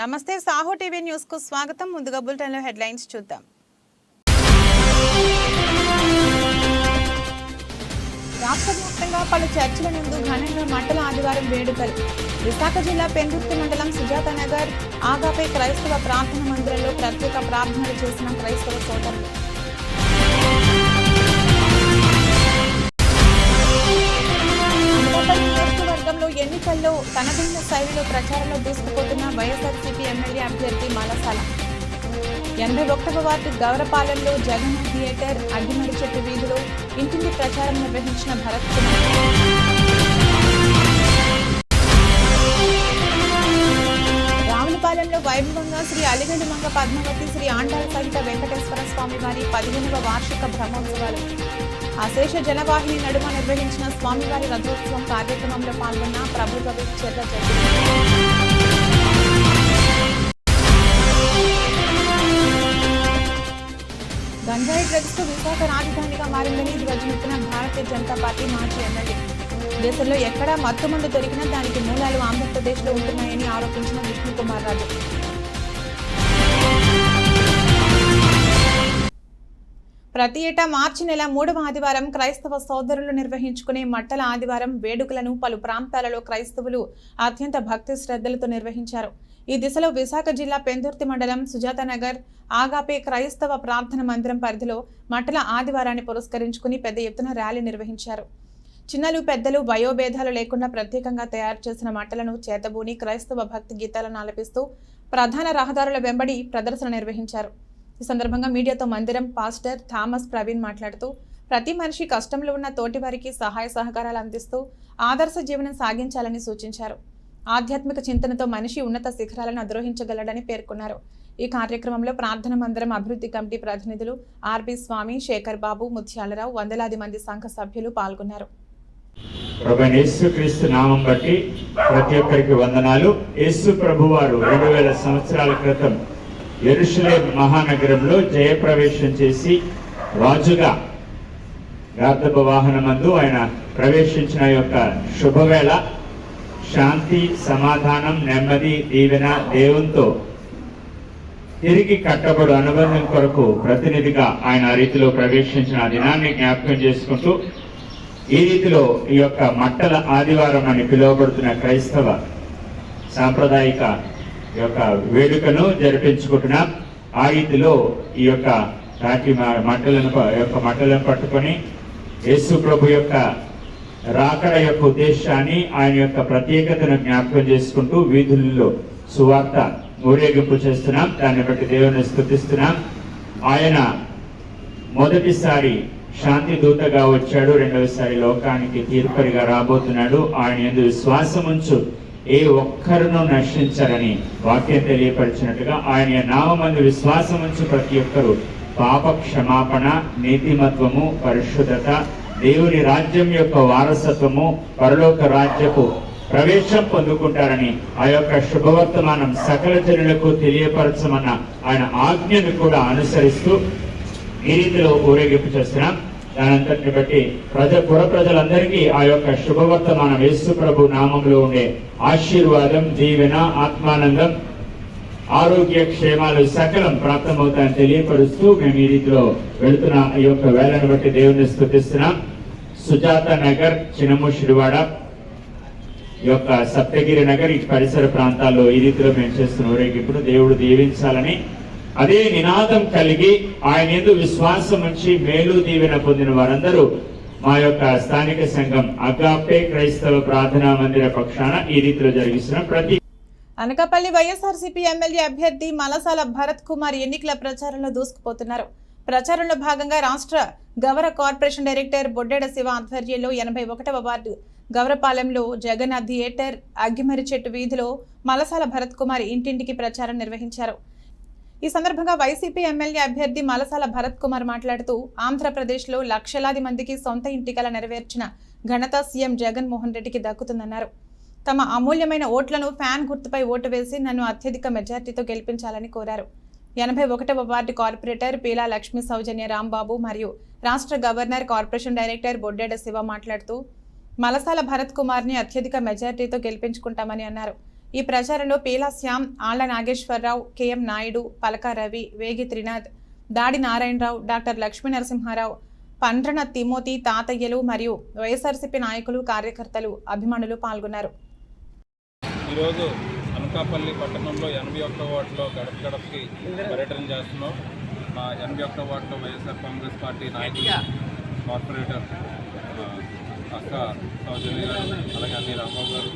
నమస్తే Saaho TV news కు స్వాగతం. ముందుగా బులెటిన్లో హెడ్లైన్స్ చూద్దాం. రాష్ట్ర వ్యాప్తంగా పలు చర్చిల నందు ఘనంగా మంటల ఆదివారం వేడుకలు. విశాఖ జిల్లా పెందుర్తి మండలం సుజాత నగర్ ఆగాపే క్రైస్తవ ప్రార్థన మందిరంలో ప్రత్యేక ప్రార్థనలు చేసిన క్రైస్తవ సోదరులు. నియోజకవర్గంలో ఎన్నికల్లో తనదైన శైలిలో ప్రచారంలో దూసుకుపోతున్న వైఎస్ఆర్సీపీ ఎమ్మెల్యే అభ్యర్థి మలసాల. 81వ వార్డు గౌరపాలెంలో జగన్ థియేటర్ అగ్గిమడి చెట్టు వీధిలో ఇంటింటి ప్రచారం నిర్వహించిన భరత్ కుమార్. రావులపాలెంలో వైభవంగా శ్రీ అలిగండి మంగ పద్మావతి శ్రీ ఆండాల సహిత వెంకటేశ్వర స్వామి వారి 15వ వార్షిక బ్రహ్మోత్సవాలు. అశేష జనవాహిని నడుమ నిర్వహించిన స్వామివారి రథోత్సవం కార్యక్రమంలో పాల్గొన్న ప్రభుత్వ విప్ చెర్ల జడ్జి. గంజాయి డ్రగ్స్ విశాఖ రాజధానిగా మారిందని ధ్వజమెత్తిన భారతీయ జనతా పార్టీ మాజీ ఎమ్మెల్యే. దేశంలో ఎక్కడా మత్తుమందు దొరికినా దానికి మూలాలు ఆంధ్రప్రదేశ్లో ఉంటున్నాయని ఆరోపించిన విష్ణుకుమార్ రాజు. ప్రతి ఏటా మార్చి నెల 3వ ఆదివారం క్రైస్తవ సోదరులు నిర్వహించుకునే మట్టల ఆదివారం వేడుకలను పలు ప్రాంతాలలో క్రైస్తవులు అత్యంత భక్తి శ్రద్ధలతో నిర్వహించారు. ఈ దిశలో విశాఖ జిల్లా పెందుర్తి మండలం సుజాత నగర్ ఆగాపే క్రైస్తవ ప్రార్థన మందిరం పరిధిలో మట్టల ఆదివారాన్ని పురస్కరించుకుని పెద్ద ఎత్తున ర్యాలీ నిర్వహించారు. చిన్నలు పెద్దలు వయోభేదాలు లేకుండా ప్రత్యేకంగా తయారు చేసిన మట్టలను చేతబూని క్రైస్తవ భక్తి గీతాలను ఆలపిస్తూ ప్రధాన రహదారుల వెంబడి ప్రదర్శన నిర్వహించారు. ఈ సందర్భంగా మీడియాతో మందిరం పాస్టర్ థామస్ ప్రవీణ్ మాట్లాడుతూ ప్రతి మనిషి కష్టంలో ఉన్న తోటి వారికి సహాయ సహకారాలు అందిస్తూ ఆదర్శ జీవనం సాగించాలని సూచించారు. ఆధ్యాత్మిక చింతనతో మనిషి ఉన్నత శిఖరాలను అధిరోహించగలడని పేర్కొన్నారు. ఈ కార్యక్రమంలో ప్రార్థన మందిరం అభివృద్ధి కమిటీ ప్రతినిధులు ఆర్బి స్వామి, శేఖర్ బాబు, ముత్యాలరావు, వందలాది మంది సంఘ సభ్యులు పాల్గొన్నారు. ప్రభువైన యేసుక్రీస్తు నామం బట్టి ప్రతి ఒక్కరికి వందనాలు. యేసు ప్రభువారు 2000 సంవత్సరాల క్రితం యెరూషలేం మహానగరంలో జయప్రవేశం చేసి రాజుగా గార్ధబ వాహనమందు ఆయన ప్రవేశించిన యొక్క శుభవేళ శాంతి, సమాధానం, నెమ్మది, దీవెన దేవునితో తిరిగి కట్టబడు అనుబంధం కొరకు ప్రతినిధిగా ఆయన ఆ రీతిలో ప్రవేశించిన దినాన్ని జ్ఞాపకం చేసుకుంటూ ఈ రీతిలో ఈ యొక్క మట్టల ఆదివారం అని పిలువబడుతున్న క్రైస్తవ సాంప్రదాయిక యొక్క వేడుకను జరిపించుకుంటున్నాం. ఆ రీతిలో ఈ యొక్క రాటి మట్టలను పట్టుకొని యేసు ప్రభు యొక్క రాకడ యొక్క ఉద్దేశాన్ని, ఆయన యొక్క ప్రత్యేకతను జ్ఞాపకం చేసుకుంటూ వీధుల్లో సువార్త ఊరేగింపు చేస్తున్నాం. దాన్ని బట్టి దేవుని స్తుతిస్తున్నాం. ఆయన మొదటిసారి శాంతి దూతగా వచ్చాడు, రెండవసారి లోకానికి తీర్పరిగా రాబోతున్నాడు. ఆయన యందు విశ్వాసముంచు ఏ ఒక్కరును నశించరని వాక్యం తెలియపరిచినట్టుగా ఆయన నామమందు విశ్వాసముంచు ప్రతి ఒక్కరు పాప క్షమాపణ, నీతిమత్వము, పరిశుద్ధత, దేవుని రాజ్యం యొక్క వారసత్వము, పరలోక రాజ్యపు ప్రవేశం పొందుకుంటారని ఆ యొక్క శుభవర్తమానం సకల జనులకు తెలియపరచమన్న ఆయన ఆజ్ఞను కూడా అనుసరిస్తూ ఈ రీతిలో ఊరేగింపు చేస్తున్నాం. దానంతటిని బట్టి పుర ప్రజలందరికీ ఆ యొక్క శుభవర్తమానం యేసు ప్రభు నామంలో ఉండే ఆశీర్వాదం, దీవెన, ఆత్మానందం, ఆరోగ్య క్షేమాలు సకలం ప్రాప్తమవుతాయని తెలియపరుస్తూ మేము ఈ రీతిలో వెళుతున్న ఈ యొక్క వేళను బట్టి దేవుని స్తుతిస్తున్నాం. సుజాత నగర్, చినముషిడివాడ, ఈ యొక్క సప్తగిరి నగర్, ఈ పరిసర ప్రాంతాల్లో ఈ రీతిలో మేము చేస్తున్న ఊరేగింపును దేవుడు దీవించాలని అదే నినాదం కలిగి ఆయన యందు విశ్వాసం ఉంచి మేలు దీవెన పొందిన వారందరూ మా యొక్క స్థానిక సంఘం అగాపే క్రైస్తవ ప్రార్థనా మందిర పక్షాన ఈ రీతిలో జరిగిస్తున్న ప్రతి అనకాపల్లి వైఎస్ఆర్సీపీ ఎమ్మెల్యే అభ్యర్థి మలసాల భరత్ కుమార్ ఎన్నికల ప్రచారంలో దూసుకుపోతున్నారు. ప్రచారంలో భాగంగా రాష్ట్ర గౌర కార్పొరేషన్ డైరెక్టర్ బొడ్డెడ శివ ఆధ్వర్యంలో 81వ వార్డు గౌరపాలెంలో జగన్ థియేటర్ అగ్గిమరి చెట్టు వీధిలో మలసాల భరత్ కుమార్ ఇంటింటికి ప్రచారం నిర్వహించారు. ఈ సందర్భంగా వైసీపీ ఎమ్మెల్యే అభ్యర్థి మలసాల భరత్ కుమార్ మాట్లాడుతూ ఆంధ్రప్రదేశ్లో లక్షలాది మందికి సొంత ఇంటి కల నెరవేర్చిన ఘనత సీఎం జగన్మోహన్ రెడ్డికి దక్కుతుందన్నారు. తమ అమూల్యమైన ఓట్లను ఫ్యాన్ గుర్తుపై ఓటు వేసి నన్ను అత్యధిక మెజార్టీతో గెలిపించాలని కోరారు. 81వ వార్డు కార్పొరేటర్ పీలా లక్ష్మీ సౌజన్య రాంబాబు మరియు రాష్ట్ర గవర్నర్ కార్పొరేషన్ డైరెక్టర్ బొడ్డెడ శివ మాట్లాడుతూ మలసాల భరత్ కుమార్ని అత్యధిక మెజార్టీతో గెలిపించుకుంటామని అన్నారు. ఈ ప్రచారంలో పీలా శ్యామ్, ఆళ్ల నాగేశ్వరరావు, కెఎం నాయుడు, పలక రవి, వేగి త్రినాథ్, దాడి నారాయణరావు, డాక్టర్ లక్ష్మీ నరసింహారావు, పండ్రన తిమోతి, తాతయ్యలు మరియు వైఎస్ఆర్సీపీ నాయకులు, కార్యకర్తలు, అభిమానులు పాల్గొన్నారు. ఈరోజు అనకాపల్లి పట్టణంలో 81వ వార్డులో గడప గడపకి పర్యటన చేస్తున్నాం. మా 81వ వార్డులో వైఎస్ఆర్ కాంగ్రెస్ పార్టీ నాయకులు, కార్పొరేటర్ అక్క సౌజన్య గారు, అలాగే అన్ని రాంబాబు గారు,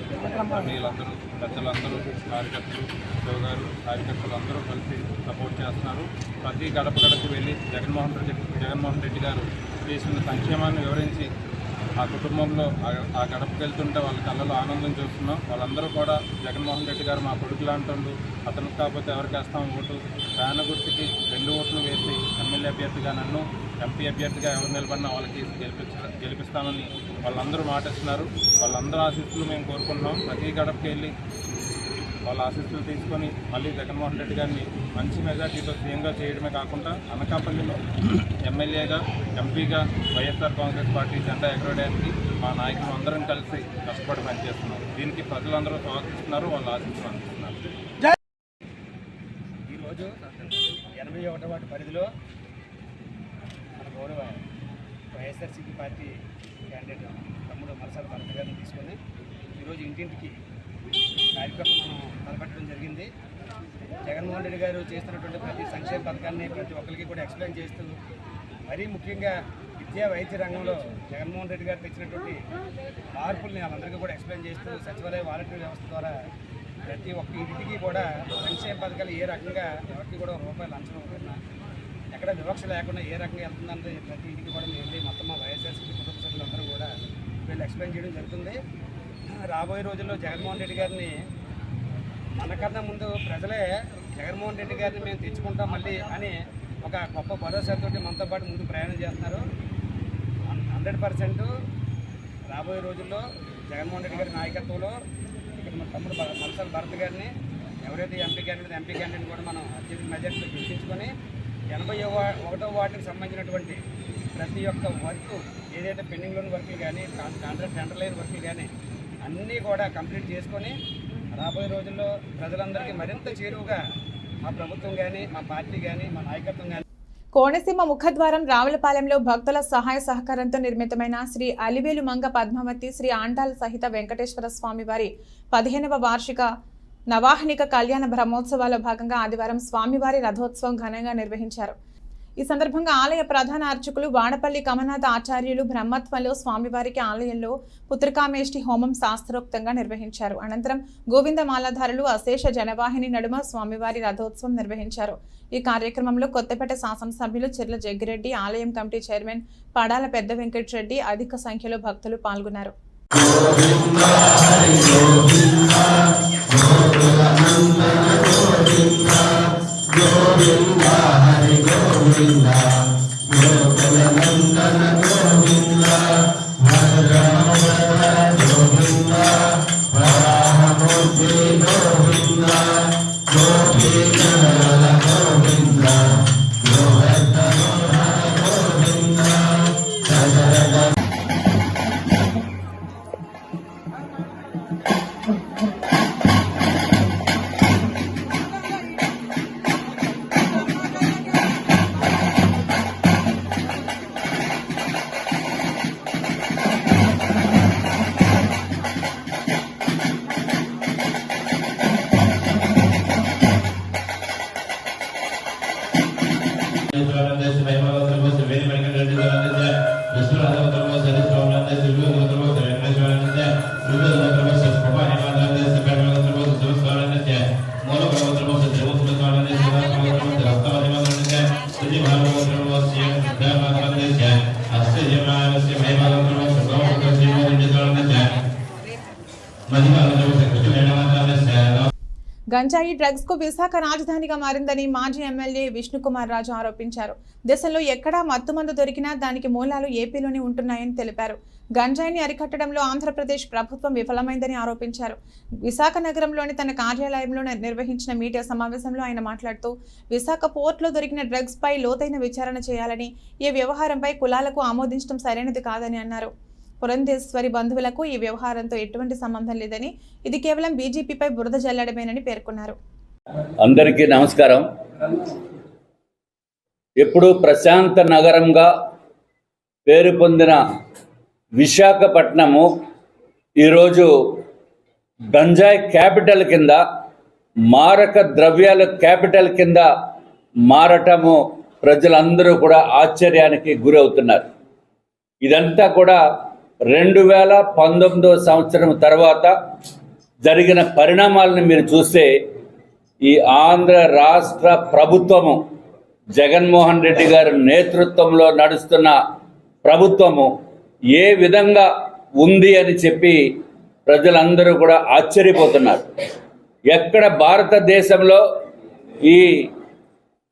అన్నీలందరూ, పెద్దలందరూ, కార్యకర్తలు, శివ గారు, కార్యకర్తలు అందరూ కలిసి సపోర్ట్ చేస్తున్నారు. ప్రతి గడప గడపకి వెళ్ళి జగన్మోహన్ రెడ్డి గారు చేసిన సంక్షేమాన్ని వివరించి ఆ కుటుంబంలో ఆ గడపకి వెళ్తుంటే వాళ్ళ కళ్ళలో ఆనందం చూస్తున్నాం. వాళ్ళందరూ కూడా జగన్మోహన్ రెడ్డి గారు మా కొడుకు లాంటి, అతనికి కాకపోతే ఎవరికి వేస్తాం ఓటు, ఫ్యాన్ గుర్తుకి 2 ఓట్లు వేసి ఎమ్మెల్యే అభ్యర్థిగా నన్ను, ఎంపీ అభ్యర్థిగా ఎవరు నిలబడినా వాళ్ళకి గెలిపిస్తామని వాళ్ళందరూ మాటిస్తున్నారు. వాళ్ళందరూ ఆశీస్సులు మేము కోరుకుంటున్నాం. ప్రతి గడపకి వెళ్ళి వాళ్ళ ఆశీస్సులు తీసుకొని మళ్ళీ జగన్మోహన్ రెడ్డి గారిని మంచి మెజార్టీతో సీఎంగా చేయడమే కాకుండా అనకాపల్లిలో ఎమ్మెల్యేగా, ఎంపీగా వైఎస్ఆర్ కాంగ్రెస్ పార్టీ జెండా ఎగరడానికి మా నాయకులు అందరం కలిసి కష్టపడి పనిచేస్తున్నారు. దీనికి ప్రజలందరూ స్వాగతిస్తున్నారు, వాళ్ళ ఆశీస్సులు అందిస్తున్నారు. ఈరోజు 81వ వార్డు పరిధిలో మన గౌరవ వైఎస్ఆర్సీపీ పార్టీ క్యాండిడేట్ తమ్ముడు మలసాల భరత్ గారిని తీసుకొని ఈరోజు ఇంటింటికి కార్యక్రమం తలపెట్టడం జరిగింది. జగన్మోహన్ రెడ్డి గారు చేస్తున్నటువంటి ప్రతి సంక్షేమ పథకాన్ని ప్రతి ఒక్కరికి కూడా ఎక్స్ప్లెయిన్ చేస్తూ, మరీ ముఖ్యంగా విద్యా వైద్య రంగంలో జగన్మోహన్ రెడ్డి గారు తెచ్చినటువంటి మార్పుల్ని వాళ్ళందరికీ కూడా ఎక్స్ప్లెయిన్ చేస్తూ, సచివాలయ వాలంటీర్ వ్యవస్థ ద్వారా ప్రతి ఒక్క ఇంటికి కూడా సంక్షేమ పథకాలు ఏ రకంగా ఎవరికి కూడా రూపాయలు లంచం ఇవ్వకుండా, ఎక్కడ వివక్ష లేకుండా ఏ రకంగా వెళ్తుందంటే ప్రతి ఇంటికి కూడా వెళ్ళి మొత్తం మా వైఎస్ఆర్సీపీ కుటుంబ సభ్యులందరూ కూడా వీళ్ళు ఎక్స్ప్లెయిన్ చేయడం జరుగుతుంది. రాబోయే రోజుల్లో జగన్మోహన్ రెడ్డి గారిని మనకన్నా ముందు ప్రజలే జగన్మోహన్ రెడ్డి గారిని మేము తెచ్చుకుంటాం మళ్ళీ అని ఒక గొప్ప భరోసాతో మనతో పాటు ముందు ప్రయాణం చేస్తున్నారు. 100% రాబోయే రోజుల్లో జగన్మోహన్ రెడ్డి గారి నాయకత్వంలో ఇక్కడ మన తమ్ముడు మలసాల భరత్ గారిని ఎవరైతే ఎంపీ క్యాండిడేట్ కూడా మనం అత్యధిక మెజార్టీతో గెలిపించుకొని 81వ వార్డుకి సంబంధించినటువంటి ప్రతి ఒక్క వర్క్ ఏదైతే పెండింగ్లోని వర్కులు కానీ, కాంట్రాక్ట్ టెండర్ లేని వర్కులు కానీ అన్నీ కూడా కంప్లీట్ చేసుకొని రాబోయే రోజుల్లో ప్రజలందరికీ మరింత చేరువుగా మా ప్రభుత్వం కానీ, మా పార్టీ కానీ, మా నాయకత్వం కానీ. కోనసీమ ముఖద్వారం రావులపాలెంలో భక్తుల సహాయ సహకారంతో నిర్మితమైన శ్రీ అలివేలు మంగ పద్మావతి శ్రీ ఆండాల్ సహిత వెంకటేశ్వర స్వామి వారి 15వ వార్షిక నవాహనిక కళ్యాణ బ్రహ్మోత్సవాల్లో భాగంగా ఆదివారం స్వామివారి రథోత్సవం ఘనంగా నిర్వహించారు. ఈ సందర్భంగా ఆలయ ప్రధాన అర్చకులు వాడపల్లి కమనాథ ఆచార్యులు బ్రహ్మత్వంలో స్వామివారికి ఆలయంలో పుత్రికామేష్టి హోమం శాస్త్రోక్తంగా నిర్వహించారు. అనంతరం గోవిందమాలాధారులు అశేష జనవాహిని నడుమ స్వామివారి రథోత్సవం నిర్వహించారు. ఈ కార్యక్రమంలో కొత్తపేట శాసనసభ్యులు చిర్ల జగ్గిరెడ్డి, ఆలయం కమిటీ చైర్మన్ పడాల పెద్ద వెంకటరెడ్డి అధిక సంఖ్యలో భక్తులు పాల్గొన్నారు. గోవింద హరి గోవింద గోకులనందన గోవింద హర గోవింద వరాహమూర్తి గోవింద గోపీజనరల గోవింద గోవర్ధన గోవింద సదరద గంజాయి డ్రగ్స్ కు విశాఖ రాజధానిగా మారిందని మాజీ ఎమ్మెల్యే విష్ణుకుమార్ రాజు ఆరోపించారు. దేశంలో ఎక్కడా మత్తుమందు దొరికినా దానికి మూలాలు ఏపీలోనే ఉంటున్నాయని తెలిపారు. గంజాయిని అరికట్టడంలో ఆంధ్రప్రదేశ్ ప్రభుత్వం విఫలమైందని ఆరోపించారు. విశాఖ నగరంలోని తన కార్యాలయంలో నిర్వహించిన మీడియా సమావేశంలో ఆయన మాట్లాడుతూ విశాఖ పోర్టులో దొరికిన డ్రగ్స్ పై లోతైన విచారణ చేయాలని, ఈ వ్యవహారంపై కులాలకు ఆమోదించడం సరైనది కాదని అన్నారు. పురంధేశ్వరి బంధువులకు ఈ వ్యవహారంతో ఎటువంటి సంబంధం లేదని, ఇది కేవలం బీజేపీపై బురద జల్లడమేనని పేర్కొన్నారు. అందరికీ నమస్కారం. ఎప్పుడు ప్రశాంత నగరంగా పేరు పొందిన విశాఖపట్నము ఈరోజు గంజాయి క్యాపిటల్ కింద, మారక ద్రవ్యాల క్యాపిటల్ కింద మారటము ప్రజలందరూ కూడా ఆశ్చర్యానికి గురవుతున్నారు. ఇదంతా కూడా 2019 సంవత్సరం తర్వాత జరిగిన పరిణామాలను మీరు చూస్తే ఈ ఆంధ్ర రాష్ట్ర ప్రభుత్వము, జగన్మోహన్ రెడ్డి గారి నేతృత్వంలో నడుస్తున్న ప్రభుత్వము ఏ విధంగా ఉంది అని చెప్పి ప్రజలందరూ కూడా ఆశ్చర్యపోతున్నారు. ఎక్కడ భారతదేశంలో ఈ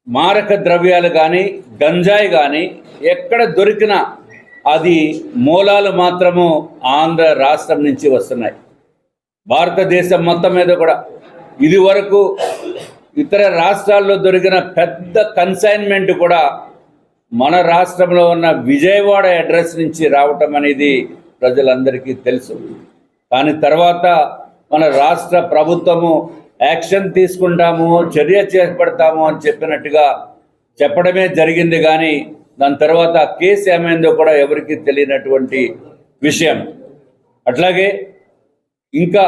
మారక ద్రవ్యాలు కానీ, గంజాయి కానీ ఎక్కడ దొరికినా అది మూలాలు మాత్రము ఆంధ్ర రాష్ట్రం నుంచి వస్తున్నాయి. భారతదేశం మొత్తం మీద కూడా ఇది వరకు ఇతర రాష్ట్రాల్లో దొరికిన పెద్ద కన్సైన్మెంట్ కూడా మన రాష్ట్రంలో ఉన్న విజయవాడ అడ్రస్ నుంచి రావటం అనేది ప్రజలందరికీ తెలుసు. కానీ తర్వాత మన రాష్ట్ర ప్రభుత్వము యాక్షన్ తీసుకుంటాము, చర్య చేపడతాము అని చెప్పినట్టుగా చెప్పడమే జరిగింది. కానీ దాని తర్వాత కేసు ఏమైందో కూడా ఎవరికి తెలియనటువంటి విషయం. అట్లాగే ఇంకా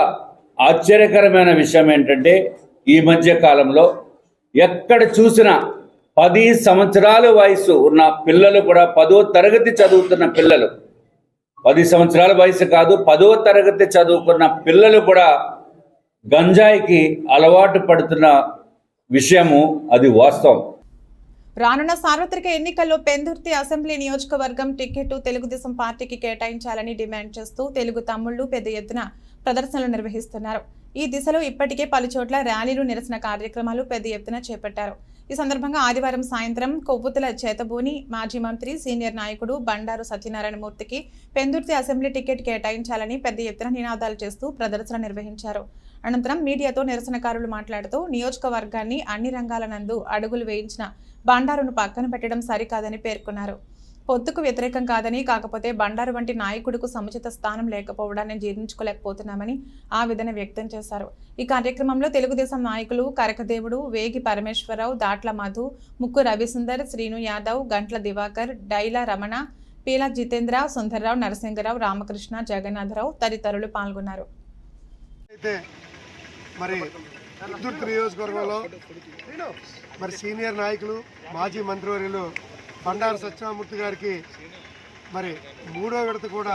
ఆశ్చర్యకరమైన విషయం ఏంటంటే, ఈ మధ్య కాలంలో ఎక్కడ చూసినా 10 సంవత్సరాల వయసు ఉన్న పిల్లలు కూడా, 10వ తరగతి చదువుతున్న పిల్లలు, 10 సంవత్సరాల వయసు కాదు, 10వ తరగతి చదువుకున్న పిల్లలు కూడా గంజాయికి అలవాటు పడుతున్న విషయము అది వాస్తవం. రానున్న సార్వత్రిక ఎన్నికల్లో పెందుర్తి అసెంబ్లీ నియోజకవర్గం టికెట్ తెలుగుదేశం పార్టీకి కేటాయించాలని డిమాండ్ చేస్తూ తెలుగు తమ్ముళ్లు పెద్ద ఎత్తున ప్రదర్శనలు నిర్వహిస్తున్నారు. ఈ దిశలో ఇప్పటికే పలుచోట్ల ర్యాలీలు, నిరసన కార్యక్రమాలు పెద్ద ఎత్తున చేపట్టారు. ఈ సందర్భంగా ఆదివారం సాయంత్రం కొవ్వొత్తుల చేతబూని మాజీ మంత్రి, సీనియర్ నాయకుడు బండారు సత్యనారాయణమూర్తికి పెందుర్తి అసెంబ్లీ టికెట్ కేటాయించాలని పెద్ద ఎత్తున నినాదాలు చేస్తూ ప్రదర్శన నిర్వహించారు. అనంతరం మీడియాతో నిరసనకారులు మాట్లాడుతూ నియోజకవర్గాన్ని అన్ని రంగాల నందు అడుగులు వేయించిన బండారును పక్కన పెట్టడం సరికాదని పేర్కొన్నారు. పొత్తుకు వ్యతిరేకం కాదని, కాకపోతే బండారు వంటి నాయకుడికి సముచిత స్థానం లేకపోవడాన్ని జీర్ణించుకోలేకపోతున్నామని ఆవేదన వ్యక్తం చేశారు. ఈ కార్యక్రమంలో తెలుగుదేశం నాయకులు కరకదేవుడు, వేగి పరమేశ్వరరావు, దాట్ల మధు, ముక్కు రవిసుందర్, శ్రీను యాదవ్, గంట్ల దివాకర్, డైల రమణ, పీల జితేంద్ర, సుందర్రావు, నరసింగరావు, రామకృష్ణ, జగన్నాథరావు తదితరులు పాల్గొన్నారు. మరి పెందుర్తి నియోజకవర్గంలో మరి సీనియర్ నాయకులు, మాజీ మంత్రివర్యులు బండారు సత్యనారాయణమూర్తి గారికి మరి 3వ విడత కూడా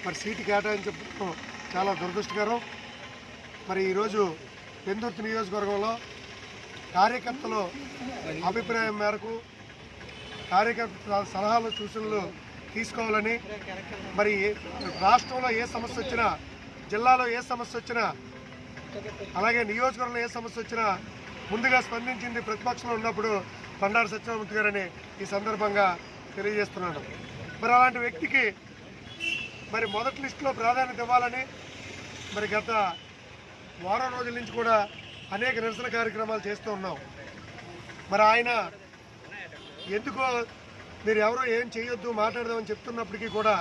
మరి సీటు కేటాయించడం చాలా దురదృష్టకరం. మరి ఈరోజు పెందుర్తి నియోజకవర్గంలో కార్యకర్తల అభిప్రాయం మేరకు కార్యకర్తల సలహాలు, సూచనలు తీసుకోవాలని, మరి రాష్ట్రంలో ఏ సమస్య వచ్చినా, జిల్లాలో ఏ సమస్య వచ్చినా, అలాగే నియోజకవర్గంలో ఏ సమస్య వచ్చినా ముందుగా స్పందించింది ప్రతిపక్షంలో ఉన్నప్పుడు బండారు సత్యనారాయణమూర్తి గారని ఈ సందర్భంగా తెలియజేస్తున్నాను. మరి అలాంటి వ్యక్తికి మరి మొదటి లిస్టులో ప్రాధాన్యత ఇవ్వాలని మరి గత వారం రోజుల నుంచి కూడా అనేక నిరసన కార్యక్రమాలు చేస్తూ ఉన్నాం. మరి ఆయన ఎందుకో మీరు ఎవరో ఏం చేయొద్దు, మాట్లాడదామని చెప్తున్నప్పటికీ కూడా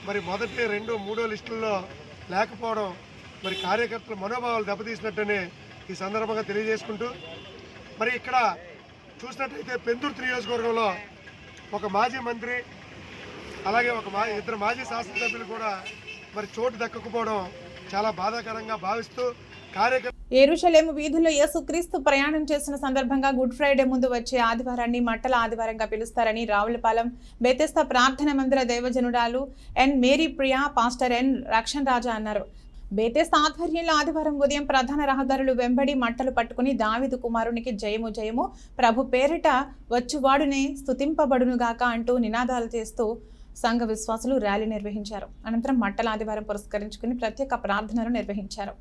మరి మొదటి, 2, 3 లిస్టుల్లో లేకపోవడం మరి కార్యకర్తల మనోభావాలు దెబ్బతీసినట్టనే ఈ సందర్భంగా తెలియజేసుకుంటూ, మరి ఇక్కడ చూసినట్లయితే పెందుర్తి నియోజకవర్గంలో ఒక మాజీ మంత్రి, అలాగే ఇద్దరు మాజీ శాసనసభ్యులు కూడా మరి చోటు దక్కకపోవడం చాలా బాధాకరంగా భావిస్తూ యెరూషలేము వీధుల్లో యేసుక్రీస్తు ప్రయాణం చేసిన సందర్భంగా గుడ్ ఫ్రైడే ముందు వచ్చే ఆదివారాన్ని మట్టల ఆదివారంగా పిలుస్తారని రావులపాలెం బెతెస్తా ప్రార్థన మందిర దైవజనురాలు N Mary Priya, pastor N Rakshan Raja అన్నారు. బెతెస్తా ఆధ్వర్యంలో ఆదివారం ఉదయం ప్రధాన రహదారులు వెంబడి మట్టలు పట్టుకుని దావీదు కుమారునికి జయము జయము, ప్రభు పేరిట వచ్చువాడునే స్తుతింపబడునుగాక అంటూ నినాదాలు చేస్తూ సంఘ విశ్వాసులు ర్యాలీ నిర్వహించారు. అనంతరం మట్టల ఆదివారం పురస్కరించుకుని ప్రత్యేక ప్రార్థనలు నిర్వహించారు.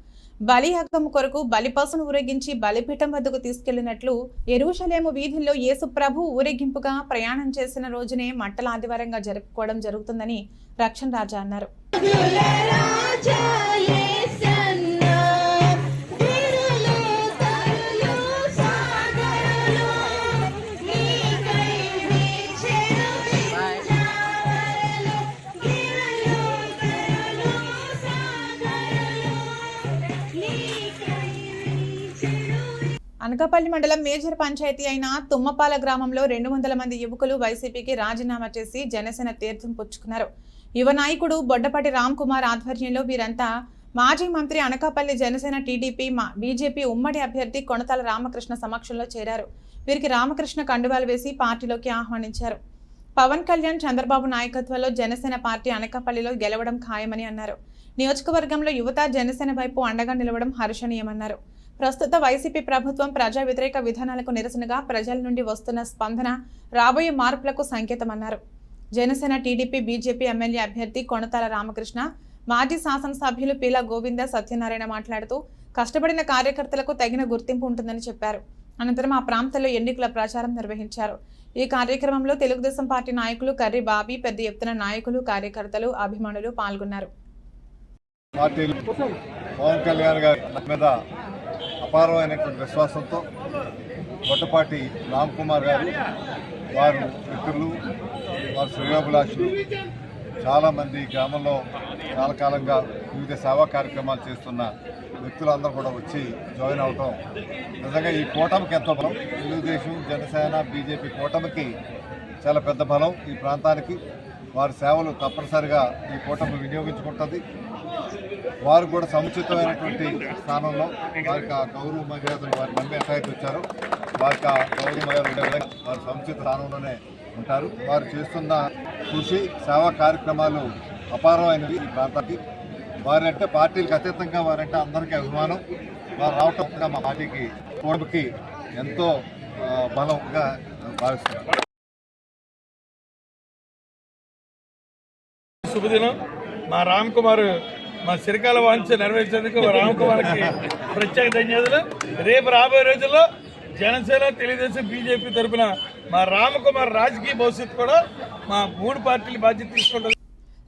బలియాగం కొరకు బలిపశును ఊరేగించి బలిపీఠం వద్దకు తీసుకెళ్లినట్లు యెరూషలేము వీధుల్లో యేసు ప్రభు ఊరేగింపుగా ప్రయాణం చేసిన రోజునే మట్టల ఆదివారంగా జరుపుకోవడం జరుగుతుందని రక్షణ్ రాజా అన్నారు. అనకాపల్లి మండలం మేజర్ పంచాయతీ అయిన తుమ్మపాల గ్రామంలో 200 మంది యువకులు వైసీపీకి రాజీనామా చేసి జనసేన తీర్థం పుచ్చుకున్నారు. యువ నాయకుడు బొడ్డపాటి రామ్ కుమార్ ఆధ్వర్యంలో వీరంతా మాజీ మంత్రి, అనకాపల్లి జనసేన టీడీపీ బీజేపీ ఉమ్మడి అభ్యర్థి కొణతాల రామకృష్ణ సమక్షంలో చేరారు. వీరికి రామకృష్ణ కండువాలు వేసి పార్టీలోకి ఆహ్వానించారు. పవన్ కళ్యాణ్, చంద్రబాబు నాయకత్వంలో జనసేన పార్టీ అనకాపల్లిలో గెలవడం ఖాయమని అన్నారు. నియోజకవర్గంలో యువత జనసేన వైపు అండగా నిలవడం హర్షణీయమన్నారు. ప్రస్తుత వైసీపీ ప్రభుత్వం ప్రజా వ్యతిరేక విధానాలకు నిరసనగా ప్రజల నుండి వస్తున్న స్పందన రాబోయే మార్పులకు సంకేతమన్నారు. జనసేన టీడీపీ బీజేపీ ఎమ్మెల్యే అభ్యర్థి కొణతాల రామకృష్ణ, మాజీ శాసనసభ్యులు పీలా గోవింద సత్యనారాయణ మాట్లాడుతూ కష్టపడిన కార్యకర్తలకు తగిన గుర్తింపు ఉంటుందని చెప్పారు. అనంతరం ఆ ప్రాంతంలో ఎన్నికల ప్రచారం నిర్వహించారు. ఈ కార్యక్రమంలో తెలుగుదేశం పార్టీ నాయకులు కర్రి బాబీ, పెద్ద ఎత్తున నాయకులు, కార్యకర్తలు, అభిమానులు పాల్గొన్నారు. పవన్ కళ్యాణ్ గారి మీద అపారమైనటువంటి విశ్వాసంతో బొట్టపాటి రామ్ కుమార్ గారు, వారు మిత్రులు, వారు శ్రేయోభిలాషులు, చాలామంది గ్రామంలో చాలా కాలంగా వివిధ సేవా కార్యక్రమాలు చేస్తున్న వ్యక్తులందరూ కూడా వచ్చి జాయిన్ అవటం నిజంగా ఈ కూటమికి ఎంతో బలం. తెలుగుదేశం, జనసేన, బీజేపీ కూటమికి చాలా పెద్ద బలం. ఈ ప్రాంతానికి వారి సేవలు తప్పనిసరిగా ఈ కూటమి వినియోగించుకుంటుంది. వారు కూడా సముచితమైనటువంటి స్థానంలో వారికి ఆ గౌరవ మర్యాదలు వారి నమ్మి ఎట్లయితే వచ్చారో వారికి ఆ గౌరవ మర్యాదలు ఉండే విధంగా వారు సముచిత స్థానంలోనే ఉంటారు. వారు చేస్తున్న కృషి, సేవా కార్యక్రమాలు అపారమైనవి ఈ ప్రాంతానికి. వారంటే పార్టీలకు అతీతంగా వారంటే అందరికీ అభిమానం. వారు రావటం మా పార్టీకి కూటమికి ఎంతో బలంగా భావిస్తున్నారు. శుభదినం. మా రామ్ కుమార్ మా చిరకాల వాంఛ నెరవేర్చేందుకు రామ్ కుమార్కి ప్రత్యేక ధన్యవాదాలు. రేపు రాబోయే రోజుల్లో జనసేన, తెలుగుదేశం, బీజేపీ తరఫున మా రామ్ కుమార్ రాజకీయ భవిష్యత్తు కూడా మా 3 పార్టీలు బాధ్యత తీసుకుంటారు.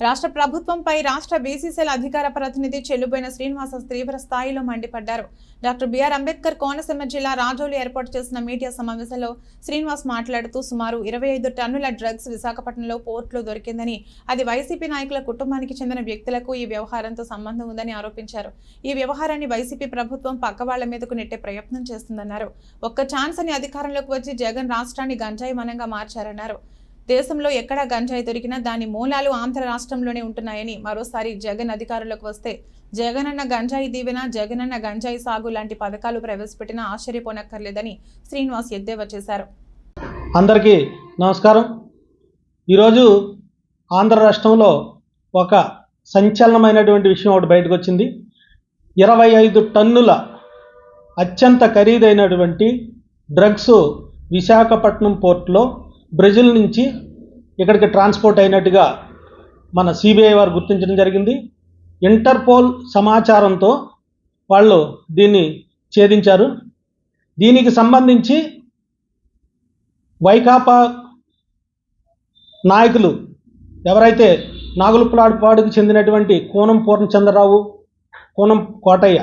రాష్ట్ర ప్రభుత్వంపై రాష్ట్ర బీసీసీల అధికార ప్రతినిధి చెల్లుబోయిన శ్రీనివాస తీవ్ర స్థాయిలో మండిపడ్డారు. డాక్టర్ బిఆర్ అంబేద్కర్ కోనసీమ జిల్లా రాజోలు ఏర్పాటు చేసిన మీడియా సమావేశంలో శ్రీనివాస్ మాట్లాడుతూ సుమారు 25 టన్నుల డ్రగ్స్ విశాఖపట్నంలో పోర్టులో దొరికిందని, అది వైసీపీ నాయకుల కుటుంబానికి చెందిన వ్యక్తులకు ఈ వ్యవహారంతో సంబంధం ఉందని ఆరోపించారు. ఈ వ్యవహారాన్ని వైసీపీ ప్రభుత్వం పక్క వాళ్ల మీదకు నెట్టే ప్రయత్నం చేస్తుందన్నారు. ఒక్క ఛాన్స్ అని అధికారంలోకి వచ్చి జగన్ రాష్ట్రాన్ని గంజాయి వనంగా మార్చారన్నారు. దేశంలో ఎక్కడా గంజాయి దొరికినా దాని మూలాలు ఆంధ్ర రాష్ట్రంలోనే ఉంటున్నాయని, మరోసారి జగన్ అధికారంలోకి వస్తే జగనన్న గంజాయి దీవెన, జగనన్న గంజాయి సాగు లాంటి పథకాలు ప్రవేశపెట్టినా ఆశ్చర్యపోనక్కర్లేదని శ్రీనివాస్ ఎద్దేవా చేశారు. అందరికీ నమస్కారం. ఈరోజు ఆంధ్ర రాష్ట్రంలో ఒక సంచలనమైనటువంటి విషయం ఒకటి బయటకు వచ్చింది. 25 టన్నుల అత్యంత ఖరీదైనటువంటి డ్రగ్స్ విశాఖపట్నం పోర్టులో బ్రెజిల్ నుంచి ఇక్కడికి ట్రాన్స్పోర్ట్ అయినట్టుగా మన సిబిఐ వారు గుర్తించడం జరిగింది. ఇంటర్పోల్ సమాచారంతో వాళ్ళు దీన్ని ఛేదించారు. దీనికి సంబంధించి వైకాపా నాయకులు ఎవరైతే నాగులపాడుకు చెందినటువంటి కోనం పూర్ణచంద్రరావు, కోనం కోటయ్య,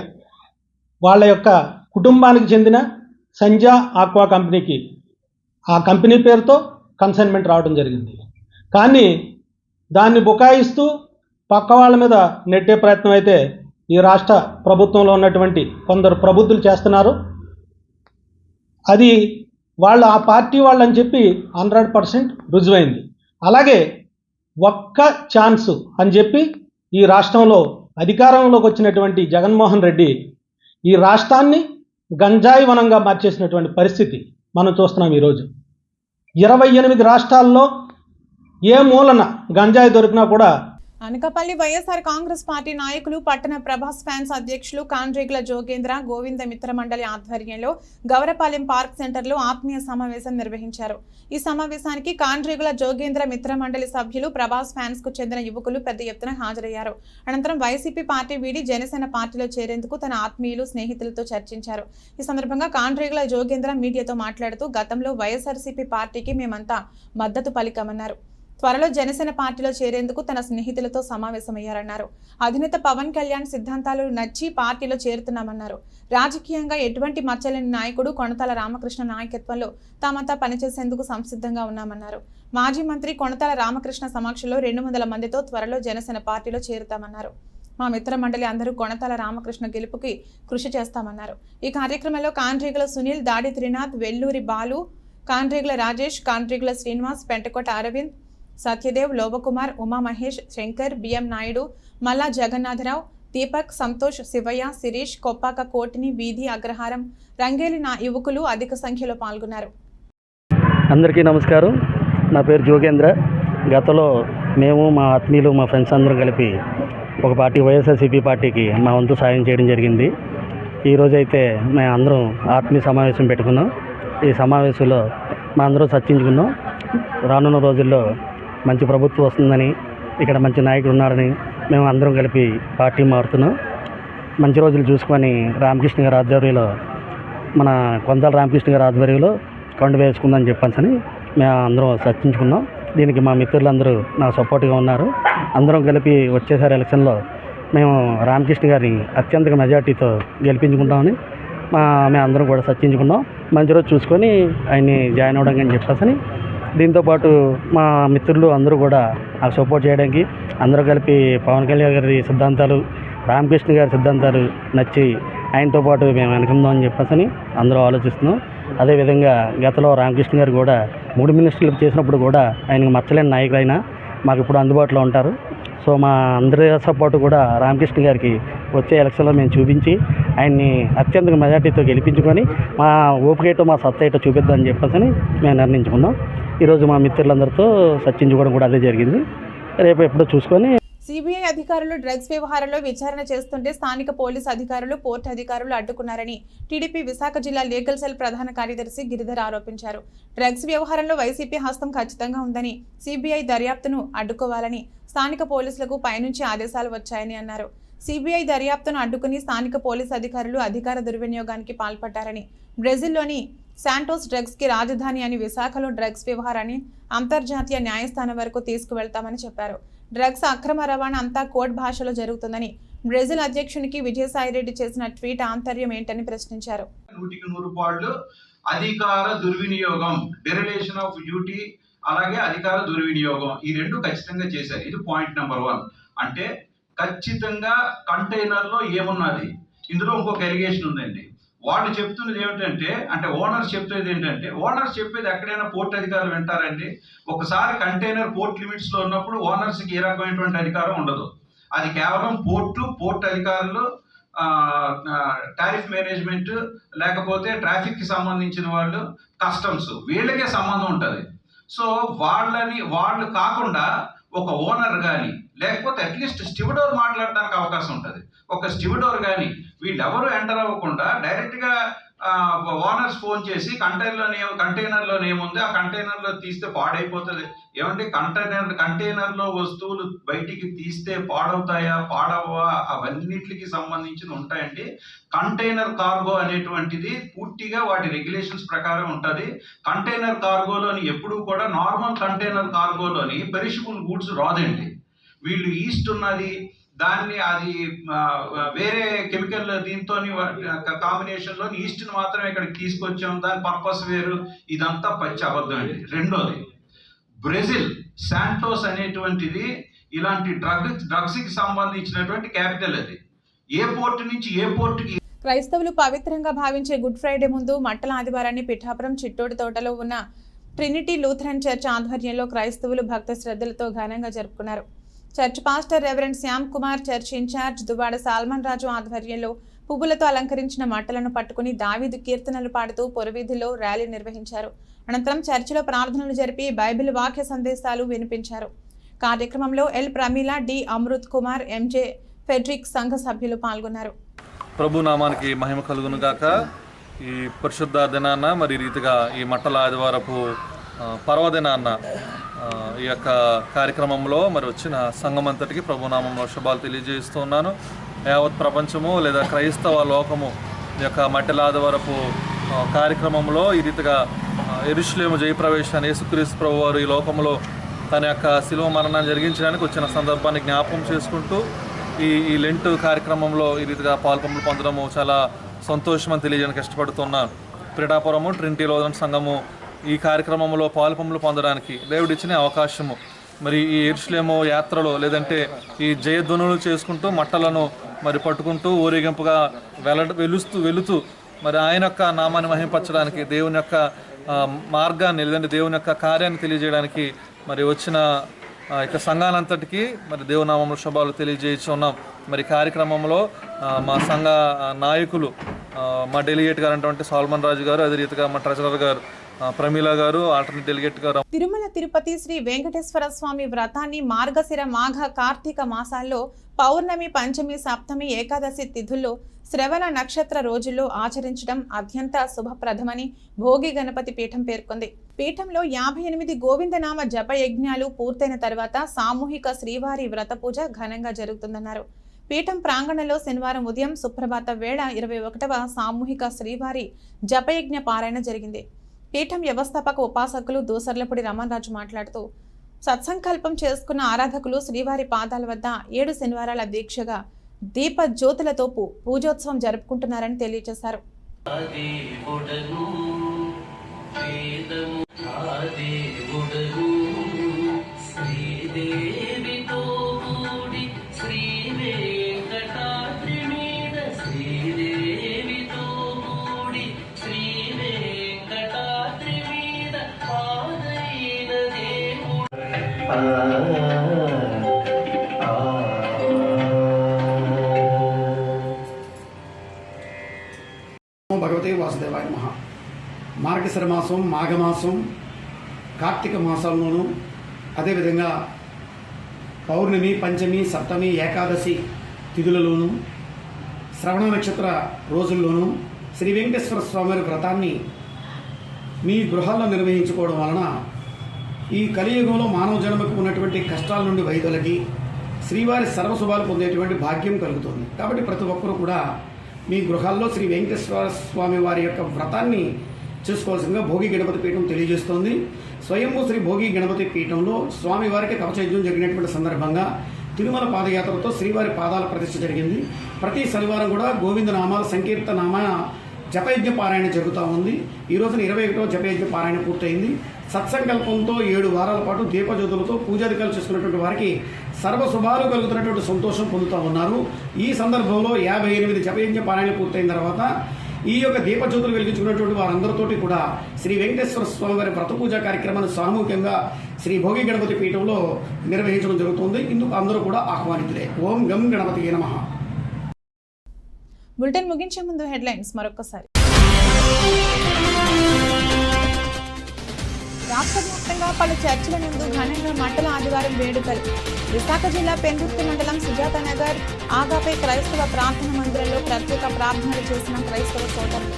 వాళ్ళ యొక్క కుటుంబానికి చెందిన సంజా ఆక్వా కంపెనీకి ఆ కంపెనీ పేరుతో కన్సైన్మెంట్ రావడం జరిగింది. కానీ దాన్ని బుకాయిస్తూ పక్క వాళ్ళ మీద నెట్టే ప్రయత్నం అయితే ఈ రాష్ట్ర ప్రభుత్వంలో ఉన్నటువంటి కొందరు ప్రబుద్ధులు చేస్తున్నారు. అది వాళ్ళు ఆ పార్టీ వాళ్ళని చెప్పి 100% రుజువైంది. అలాగే ఒక్క ఛాన్స్ అని చెప్పి ఈ రాష్ట్రంలో అధికారంలోకి వచ్చినటువంటి జగన్మోహన్ రెడ్డి ఈ రాష్ట్రాన్ని గంజాయి వనంగా మార్చేసినటువంటి పరిస్థితి మనం చూస్తున్నాం. ఈరోజు 28 రాష్ట్రాల్లో ఏ మూలన గంజాయి దొరికినా కూడా అనకాపల్లి వైఎస్ఆర్ కాంగ్రెస్ పార్టీ నాయకులు, పట్టణ ప్రభాస్ ఫ్యాన్స్ అధ్యక్షులు కాండ్రేగుల జోగేంద్ర, గోవింద మిత్ర మండలి ఆధ్వర్యంలో గౌరపాలెం పార్క్ సెంటర్లో ఆత్మీయ సమావేశం నిర్వహించారు. ఈ సమావేశానికి కాండ్రేగుల జోగేంద్ర మిత్ర మండలి సభ్యులు, ప్రభాస్ ఫ్యాన్స్ కు చెందిన యువకులు పెద్ద ఎత్తున హాజరయ్యారు. అనంతరం వైసీపీ పార్టీ వీడి జనసేన పార్టీలో చేరేందుకు తన ఆత్మీయులు, స్నేహితులతో చర్చించారు. ఈ సందర్భంగా కాండ్రేగుల జోగేంద్ర మీడియాతో మాట్లాడుతూ గతంలో వైఎస్ఆర్సీపీ పార్టీకి మేమంతా మద్దతు పలికామన్నారు. త్వరలో జనసేన పార్టీలో చేరేందుకు తన స్నేహితులతో సమావేశమయ్యారన్నారు. అధినేత పవన్ కళ్యాణ్ సిద్ధాంతాలు నచ్చి పార్టీలో చేరుతున్నామన్నారు. రాజకీయంగా ఎటువంటి మచ్చలేని నాయకుడు కొణతాల రామకృష్ణ నాయకత్వంలో తామంతా పనిచేసేందుకు సంసిద్ధంగా ఉన్నామన్నారు. మాజీ మంత్రి కొణతాల రామకృష్ణ సమక్షంలో 200 మందితో త్వరలో జనసేన పార్టీలో చేరుతామన్నారు. మా మిత్ర మండలి అందరూ కొణతాల రామకృష్ణ గెలుపుకి కృషి చేస్తామన్నారు. ఈ కార్యక్రమంలో కాండ్రేగుల సునీల్, దాడి త్రినాథ్, వెల్లూరి బాలు, కాండ్రేగుల రాజేష్, కాండ్రేగుల శ్రీనివాస్, పెంటకోట అరవింద్, సత్యదేవ్, లోబకుమార్, ఉమా మహేష్, శంకర్, బిఎం నాయుడు, మల్లా జగన్నాథరావు, దీపక్, సంతోష్, శివయ్య, శిరీష్, కొప్పాక కోటిని, వీధి అగ్రహారం, రంగేలి యువకులు అధిక సంఖ్యలో పాల్గొన్నారు. అందరికీ నమస్కారం. నా పేరు జోగేంద్ర. గతంలో మేము మా ఆత్మీయులు మా ఫ్రెండ్స్ అందరం కలిపి ఒక పార్టీ వైఎస్ఆర్సీపీ పార్టీకి మా వంతు సాయం చేయడం జరిగింది. ఈరోజైతే మేము అందరం ఆత్మీయ సమావేశం పెట్టుకున్నాం. ఈ సమావేశంలో మా అందరం చర్చించుకున్నాం. రానున్న రోజుల్లో మంచి ప్రభుత్వం వస్తుందని, ఇక్కడ మంచి నాయకుడు ఉన్నారని మేము అందరం కలిపి పార్టీ మారుతున్నాం. మంచి రోజులు చూసుకొని రామకృష్ణ గారి ఆధ్వర్యంలో, మన కొందాల రామకృష్ణ గారి ఆధ్వర్యంలో కండు వేసుకుందని చెప్పని మేము అందరం చర్చించుకున్నాం. దీనికి మా మిత్రులందరూ నాకు సపోర్ట్గా ఉన్నారు. అందరం కలిపి వచ్చేసారి ఎలక్షన్లో మేము రామకృష్ణ గారిని అత్యంత మెజార్టీతో గెలిపించుకుంటామని మేము అందరం కూడా చర్చించుకున్నాం. మంచి రోజు చూసుకొని ఆయన్ని జాయిన్ అవ్వడం అని చెప్పేసి దీంతోపాటు మా మిత్రులు అందరూ కూడా నాకు సపోర్ట్ చేయడానికి అందరూ కలిపి పవన్ కళ్యాణ్ గారి సిద్ధాంతాలు, రామకృష్ణ గారి సిద్ధాంతాలు నచ్చి ఆయనతో పాటు మేము వెనకుందామని చెప్పేసి అందరూ ఆలోచిస్తున్నాం. అదేవిధంగా గతంలో రామకృష్ణ గారు కూడా 3 మినిస్టర్లు చేసినప్పుడు కూడా ఆయనకు మచ్చలేని నాయకులు అయినా మాకు ఇప్పుడు అందుబాటులో ఉంటారు. సో మా అందరి సపోర్టు కూడా రామకృష్ణ గారికి వచ్చే ఎలక్షన్లో మేము చూపించి ఆయన్ని అత్యంత మెజార్టీతో గెలిపించుకొని మా ఓపికేటో మా సత్తా ఏటో చూపిద్దామని చెప్పేసి మేము నిర్ణయించుకున్నాం. ఈరోజు మా మిత్రులందరితో చర్చించుకోవడం కూడా అదే జరిగింది. రేపు ఎప్పుడో చూసుకొని సిబిఐ అధికారులు డ్రగ్స్ వ్యవహారంలో విచారణ చేస్తుంటే స్థానిక పోలీసు అధికారులు, పోర్టు అధికారులు అడ్డుకున్నారని టీడీపీ విశాఖ జిల్లా లీగల్ సెల్ ప్రధాన కార్యదర్శి గిరిధర్ ఆరోపించారు. డ్రగ్స్ వ్యవహారంలో వైసీపీ హస్తం ఖచ్చితంగా ఉందని, సిబిఐ దర్యాప్తును అడ్డుకోవాలని స్థానిక పోలీసులకు పైనుంచి ఆదేశాలు వచ్చాయని అన్నారు. సిబిఐ దర్యాప్తును అడ్డుకుని స్థానిక పోలీసు అధికారులు అధికార దుర్వినియోగానికి పాల్పడ్డారని, బ్రెజిల్లోని శాంటోస్ డ్రగ్స్ కి రాజధాని అని విశాఖలో డ్రగ్స్ వ్యవహారాన్ని అంతర్జాతీయ న్యాయస్థానం వరకు తీసుకువెళ్తామని చెప్పారు. డ్రగ్స్ అక్రమ రవాణా అంతా కోడ్ భాషలో జరుగుతుందని, బ్రెజిల్ అధ్యక్షునికి విజయసాయిరెడ్డి చేసిన ట్వీట్ ఆంతర్యం ఏంటని ప్రశ్నించారు. 100% అధికార దుర్వినియోగం, డెరివేషన్ ఆఫ్ డ్యూటీ, అలాగే అధికార దుర్వినియోగం, ఈ రెండు ఖచ్చితంగా చేశారు. ఇది పాయింట్ నెంబర్ 1. అంటే ఖచ్చితంగా కంటైనర్ లో ఏమున్నది, ఇందులో ఇంకొక ఎలిగేషన్ ఉందండి. వాళ్ళు చెప్తున్నది ఏమిటంటే, అంటే ఓనర్స్ చెప్తున్నది ఏంటంటే, ఓనర్స్ చెప్పేది ఎక్కడైనా పోర్ట్ అధికారులు వింటారండి. ఒకసారి కంటైనర్ పోర్ట్ లిమిట్స్ లో ఉన్నప్పుడు ఓనర్స్ కి ఏ రకమైనటువంటి అధికారం ఉండదు. అది కేవలం పోర్ట్ అధికారులు, టారిఫ్ మేనేజ్మెంట్, లేకపోతే ట్రాఫిక్ కి సంబంధించిన వాళ్ళు, కస్టమ్స్, వీళ్ళకే సంబంధం ఉంటుంది. సో వాళ్ళు కాకుండా ఒక ఓనర్ కానీ, లేకపోతే అట్లీస్ట్ స్టివడోర్ మాట్లాడడానికి అవకాశం ఉంటుంది. ఒక స్టివడోర్ కానీ వీళ్ళెవరూ ఎంటర్ అవ్వకుండా డైరెక్ట్గా ఓనర్స్ ఫోన్ చేసి కంటైనర్లో ఏముంది, ఆ కంటైనర్లో తీస్తే పాడైపోతుంది. ఏమంటే కంటైనర్లో వస్తువులు బయటికి తీస్తే పాడవుతాయా, పాడవా, అవన్నిటికి సంబంధించి ఉంటాయండి. కంటైనర్ కార్గో అనేటువంటిది పూర్తిగా వాటి రెగ్యులేషన్స్ ప్రకారం ఉంటుంది. కంటైనర్ కార్గోలోని ఎప్పుడూ కూడా నార్మల్ కంటైనర్ కార్గోలోని పెరిషబుల్ గూడ్స్ రాదండి. వీళ్ళు ఈస్ట్ ఉన్నది, దాన్ని అది వేరే కెమికల్ దీంతో కాంబినేషన్లో ఈస్ట్ని మాత్రమే ఇక్కడికి తీసుకొచ్చాం, దాని పర్పస్ వేరు, ఇదంతా పచ్చి అబద్ధం అండి. రెండోది, బ్రెజిల్ శాంటోస్ అనేటువంటిది ఇలాంటి డ్రగ్స్కి సంబంధించినటువంటి క్యాపిటల్. అది ఏ పోర్టు నుంచి ఏ పోర్టుకి. క్రైస్తవులు పవిత్రంగా భావించే గుడ్ ఫ్రైడే ముందు మట్టల ఆదివారాన్ని పిఠాపురం చిట్టోడి తోటలో ఉన్న ట్రినిటీ లూథరన్ చర్చ్ ఆధ్వర్యంలో క్రైస్తవులు భక్తి శ్రద్ధలతో ఘనంగా జరుపుకున్నారు. Church pastor reverend Shyam Kumar, church incharge Duvada Solomon Raju ఆధ్వర్యంలో పువ్వులతో అలంకరించిన మట్టలను పట్టుకుని దావీదు కీర్తనలు పాడుతూ పొరవీధిలో ర్యాలీ నిర్వహించారు. అనంతరం చర్చిలో ప్రార్థనలు జరిపి బైబిల్ వాక్య సందేశాలు వినిపించారు. కార్యక్రమంలో L Pramila, D Amrit Kumar, MJ Fredrick సంఘ సభ్యులు పాల్గొన్నారు. ప్రభు నామానికి మహిమ కలుగును గాక. ఈ పరిశుద్ధ దినాన్న మరి రీతిగా ఈ మట్టల ఆదివారపు పర్వదినాన్న ఈ యొక్క కార్యక్రమంలో మరి వచ్చిన సంఘం అంతటికి ప్రభునామంలో శుభాలు తెలియజేస్తున్నాను. యావత్ ప్రపంచము లేదా క్రైస్తవ లోకము ఈ యొక్క మట్టల ఆదివారపు కార్యక్రమంలో ఈ రీతిగా యెరూషలేము జయప్రవేశాన్ని యేసుక్రీస్తు ప్రభు వారు ఈ లోకంలో తన యొక్క శిలువ మరణాన్ని జరిగించడానికి వచ్చిన సందర్భాన్ని జ్ఞాపకం చేసుకుంటూ ఈ లెంట్ కార్యక్రమంలో ఈ రీతిగా పాల్పొంపులు పొందడము చాలా సంతోషమని తెలియజేయడానికి ఇష్టపడుతున్న పిఠాపురము ట్రినిటీ లూథరన్ సంఘము ఈ కార్యక్రమంలో పాల్పొంపులు పొందడానికి దేవుడిచ్చిన అవకాశము మరి ఈ యెరూషలేము యాత్రలో లేదంటే ఈ జయధ్వనులు చేసుకుంటూ మట్టలను మరి పట్టుకుంటూ ఊరేగింపుగా వెళుతూ మరి ఆయన యొక్క నామాన్ని మహింపరచడానికి దేవుని యొక్క మార్గాన్ని లేదంటే దేవుని యొక్క కార్యాన్ని తెలియజేయడానికి మరి వచ్చిన ఇక సంఘాలంతటికీ మరి దేవునామంలో శుభాలు తెలియజేస్తున్నాం. మరి కార్యక్రమంలో మా సంఘ నాయకులు మా డెలిగేట్ గారు అటువంటి సాల్మన్ రాజు గారు, అదే రీతిగా మా ట్రెజరర్ గారు ప్రమీల గారు, ఆల్టర్నేట్ డెలిగేట్ గారు. తిరుమల తిరుపతి శ్రీ వెంకటేశ్వర స్వామి వ్రతాన్ని మార్గశిర మాఘ కార్తీక మాసాల్లో పౌర్ణమి, పంచమి, సప్తమి, ఏకాదశి తిథుల్లో శ్రవణ నక్షత్ర రోజుల్లో ఆచరించడం అత్యంత శుభప్రదమని భోగి గణపతి పీఠం పేర్కొంది. పీఠంలో 58 గోవిందనామ జప యజ్ఞాలు పూర్తయిన తర్వాత సామూహిక శ్రీవారి వ్రత పూజ ఘనంగా జరుగుతుందన్నారు. పీఠం ప్రాంగణంలో శనివారం ఉదయం సుప్రభాత వేళ 21వ సామూహిక శ్రీవారి జపయజ్ఞ పారాయణ జరిగింది. పీఠం వ్యవస్థాపక ఉపాసకులు దూసర్లపూడి రమణరాజు మాట్లాడుతూ సత్సంకల్పం చేసుకున్న ఆరాధకులు శ్రీవారి పాదాల వద్ద 7 శనివారాల దీక్షగా దీప జ్యోతులతో పూజోత్సవం జరుపుకుంటున్నారని తెలియజేశారు. భగవతే వాసుదేవాయ నమః. మార్గశిర మాసం, మాఘమాసం, కార్తీక మాసాల్లోనూ అదేవిధంగా పౌర్ణమి, పంచమి, సప్తమి, ఏకాదశి తిథులలోనూ శ్రవణ నక్షత్ర రోజుల్లోనూ శ్రీ వెంకటేశ్వర స్వామి వ్రతాన్ని మీ గృహాల్లో నిర్వహించుకోవడం వలన ఈ కలియుగంలో మానవ జన్మకు ఉన్నటువంటి కష్టాల నుండి వైదొలగి శ్రీవారి సర్వశుభాలు పొందేటువంటి భాగ్యం కలుగుతుంది. కాబట్టి ప్రతి ఒక్కరూ కూడా మీ గృహాల్లో శ్రీ వెంకటేశ్వర స్వామి వారి యొక్క వ్రతాన్ని చేసుకోవాల్సిందిగా భోగి గణపతి పీఠం తెలియజేస్తోంది. స్వయంభూ శ్రీ భోగి గణపతి పీఠంలో స్వామివారికి కవచయజ్ఞం జరిగినటువంటి సందర్భంగా తిరుమల పాదయాత్రతో శ్రీవారి పాదాల ప్రతిష్ఠ జరిగింది. ప్రతి శనివారం కూడా గోవింద నామాల సంకీర్తనామ జపయజ్ఞ పారాయణ జరుగుతూ ఉంది. ఈ రోజున 21వ జపయజ్ఞ పారాయణ పూర్తయింది. సత్సంకల్పంతో 7 వారాల పాటు దీపజ్యోతులతో పూజాధికారులు చేసుకున్నటువంటి వారికి సర్వశుభాలు కలుగుతున్నటువంటి సంతోషం పొందుతూ ఉన్నారు. ఈ సందర్భంలో 58 జపయజ్ఞ పారాయణ పూర్తయిన తర్వాత ఈ యొక్క దీపజ్యోతులు వెలిగించుకున్నటువంటి వారందరితోటి కూడా శ్రీ వెంకటేశ్వర స్వామి వారి వ్రత పూజా కార్యక్రమాన్ని సామూహికంగా శ్రీ భోగి గణపతి పీఠంలో నిర్వహించడం జరుగుతుంది. ఇందుకు అందరూ కూడా ఆహ్వానితులే. ఓం గం గణపతియే నమః. బులెటిన్ ముగించే ముందు హెడ్లైన్స్ మరొకసారి. రాష్ట్ర వ్యాప్తంగా పలు చర్చిల నందు ఘనంగా మట్టల ఆదివారం వేడుకలు. విశాఖ జిల్లా పెందుర్తి మండలం సుజాతానగర్ ఆగాపై క్రైస్తవ ప్రార్థన మందిరంలో ప్రత్యేక ప్రార్థనలు చేసిన క్రైస్తవ సోదరులు.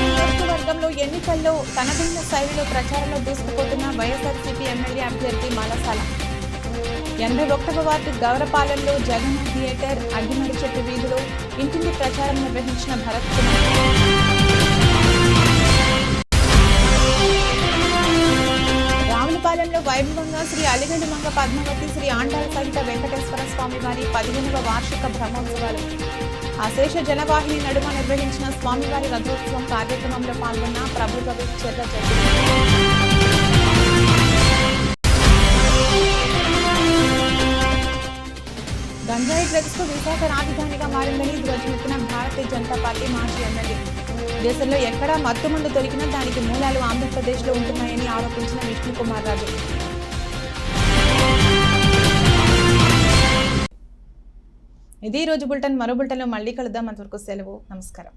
నియోజకవర్గంలో ఎన్నికల్లో తనదైన శైలిలో ప్రచారంలో దూసుకుపోతున్న వైఎస్ఆర్సీపీ ఎమ్మెల్యే అభ్యర్థి మాలసాల. 81వ వార్డు గౌరపాలెంలో జగన్ థియేటర్, అగ్గిమడి చెట్టు వీధిలో ఇంటింటి ప్రచారం నిర్వహించిన భరత్ కుమార్. రావులపాలెంలో వైభవంగా శ్రీ అలిగండి మంగ పద్మావతి శ్రీ ఆండాల సహిత వెంకటేశ్వర స్వామి వారి 15వ వార్షిక బ్రహ్మోత్సవాలు. అశేష జలవాహిని నడుమ నిర్వహించిన స్వామివారి రథోత్సవం కార్యక్రమంలో పాల్గొన్న ప్రభుత్వ చర్య జరిగింది. గంజాయి డ్రగ్స్ కు విశాఖ రాజధానిగా మారిందని ధ్వజమెత్తిన భారతీయ జనతా పార్టీ మాజీ ఎమ్మెల్యే. దేశంలో ఎక్కడా మత్తుమందు దొరికినా దానికి మూలాలు ఆంధ్రప్రదేశ్లో ఉంటున్నాయని ఆరోపించిన విష్ణుకుమార్ రాజు. ఇది రోజు బులెటిన్. మరో బులెటిన్లో మళ్ళీ కలుద్దాం. అంతవరకు సెలవు. నమస్కారం.